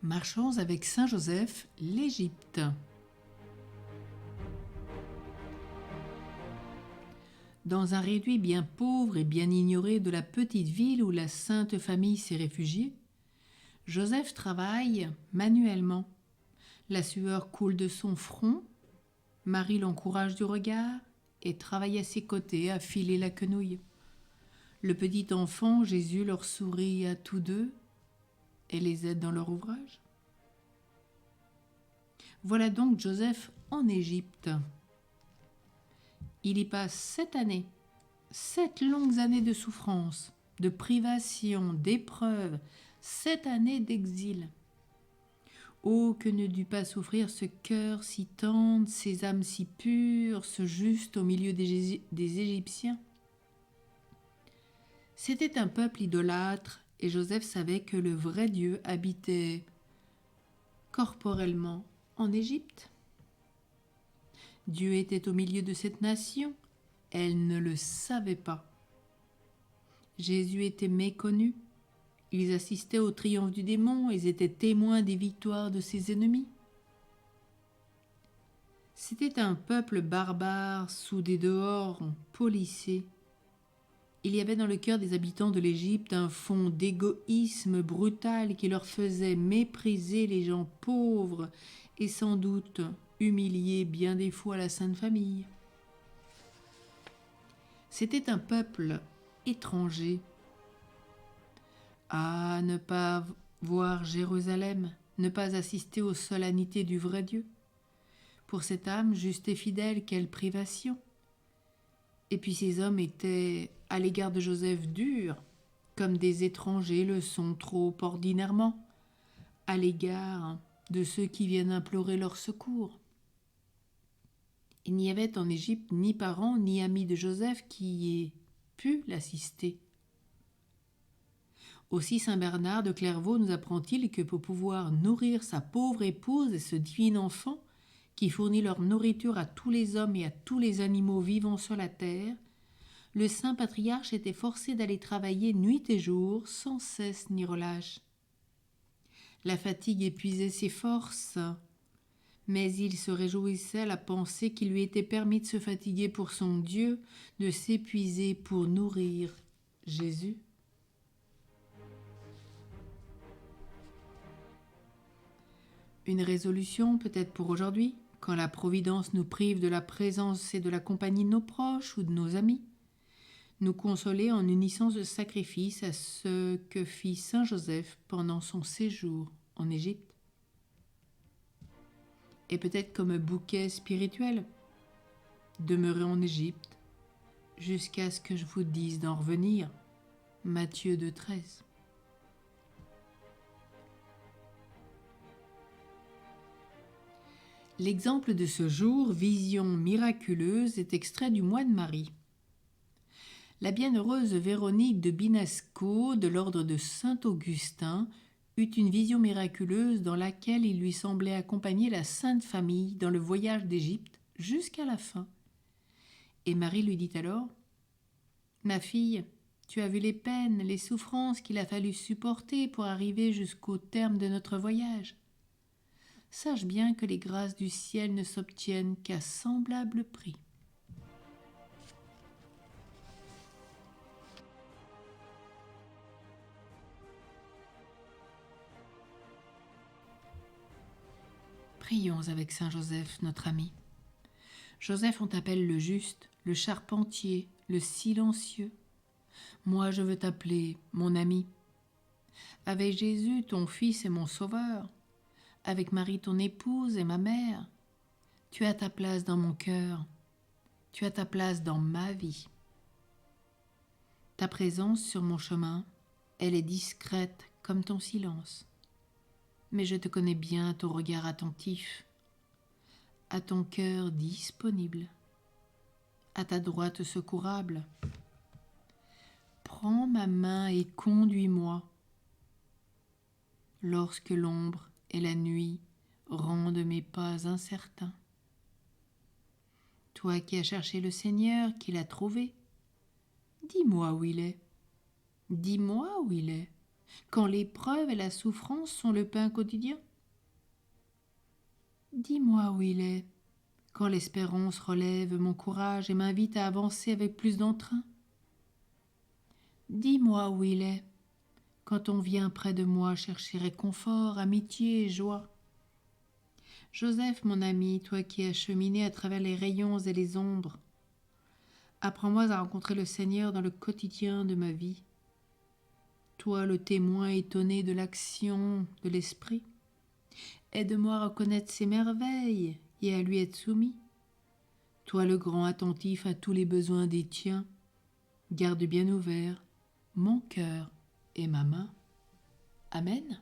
Marchons avec Saint Joseph, l'Égypte. Dans un réduit bien pauvre et bien ignoré de la petite ville où la Sainte Famille s'est réfugiée, Joseph travaille manuellement. La sueur coule de son front, Marie l'encourage du regard et travaille à ses côtés à filer la quenouille. Le petit enfant, Jésus, leur sourit à tous deux et les aide dans leur ouvrage. Voilà donc Joseph en Égypte. Il y passe 7 années, 7 longues années de souffrance, de privation, d'épreuves, 7 années d'exil. Oh, que ne dut pas souffrir ce cœur si tendre, ces âmes si pures, ce juste au milieu des Égyptiens. C'était un peuple idolâtre, et Joseph savait que le vrai Dieu habitait corporellement en Égypte. Dieu était au milieu de cette nation, elle ne le savait pas. Jésus était méconnu, ils assistaient au triomphe du démon, ils étaient témoins des victoires de ses ennemis. C'était un peuple barbare sous des dehors polissés. Il y avait dans le cœur des habitants de l'Égypte un fond d'égoïsme brutal qui leur faisait mépriser les gens pauvres et sans doute humilier bien des fois la Sainte Famille. C'était un peuple étranger. Ah, ne pas voir Jérusalem, ne pas assister aux solennités du vrai Dieu. Pour cette âme juste et fidèle, quelle privation! Et puis ces hommes étaient, à l'égard de Joseph, durs, comme des étrangers le sont trop ordinairement, à l'égard de ceux qui viennent implorer leur secours. Il n'y avait en Égypte ni parents ni amis de Joseph qui aient pu l'assister. Aussi saint Bernard de Clairvaux nous apprend-il que pour pouvoir nourrir sa pauvre épouse et ce divin enfant, qui fournit leur nourriture à tous les hommes et à tous les animaux vivant sur la terre, le saint patriarche était forcé d'aller travailler nuit et jour, sans cesse ni relâche. La fatigue épuisait ses forces, mais il se réjouissait à la pensée qu'il lui était permis de se fatiguer pour son Dieu, de s'épuiser pour nourrir Jésus. Une résolution peut-être pour aujourd'hui, quand la Providence nous prive de la présence et de la compagnie de nos proches ou de nos amis. Nous consoler en unissant ce sacrifice à ce que fit saint Joseph pendant son séjour en Égypte. Et peut-être comme un bouquet spirituel, demeurer en Égypte jusqu'à ce que je vous dise d'en revenir. Matthieu 2,13. L'exemple de ce jour, vision miraculeuse, est extrait du Moine Marie. La bienheureuse Véronique de Binasco, de l'ordre de Saint-Augustin, eut une vision miraculeuse dans laquelle il lui semblait accompagner la Sainte Famille dans le voyage d'Égypte jusqu'à la fin. Et Marie lui dit alors : « Ma fille, tu as vu les peines, les souffrances qu'il a fallu supporter pour arriver jusqu'au terme de notre voyage. Sache bien que les grâces du ciel ne s'obtiennent qu'à semblable prix. » Prions avec Saint Joseph, notre ami. Joseph, on t'appelle le juste, le charpentier, le silencieux. Moi, je veux t'appeler mon ami. Avec Jésus, ton fils et mon sauveur, avec Marie, ton épouse et ma mère, tu as ta place dans mon cœur, tu as ta place dans ma vie. Ta présence sur mon chemin, elle est discrète comme ton silence. Mais je te connais bien à ton regard attentif, à ton cœur disponible, à ta droite secourable. Prends ma main et conduis-moi. Lorsque l'ombre et la nuit rendent mes pas incertains. Toi qui as cherché le Seigneur, qui l'as trouvé, dis-moi où il est. Dis-moi où il est. quand l'épreuve et la souffrance sont le pain quotidien? Dis-moi où il est, quand l'espérance relève mon courage et m'invite à avancer avec plus d'entrain. Dis-moi où il est, quand on vient près de moi chercher réconfort, amitié et joie. Joseph, mon ami, toi qui as cheminé à travers les rayons et les ombres, apprends-moi à rencontrer le Seigneur dans le quotidien de ma vie. Toi, le témoin étonné de l'action de l'Esprit, aide-moi à reconnaître ses merveilles et à lui être soumis. Toi, le grand attentif à tous les besoins des tiens, garde bien ouvert mon cœur et ma main. Amen.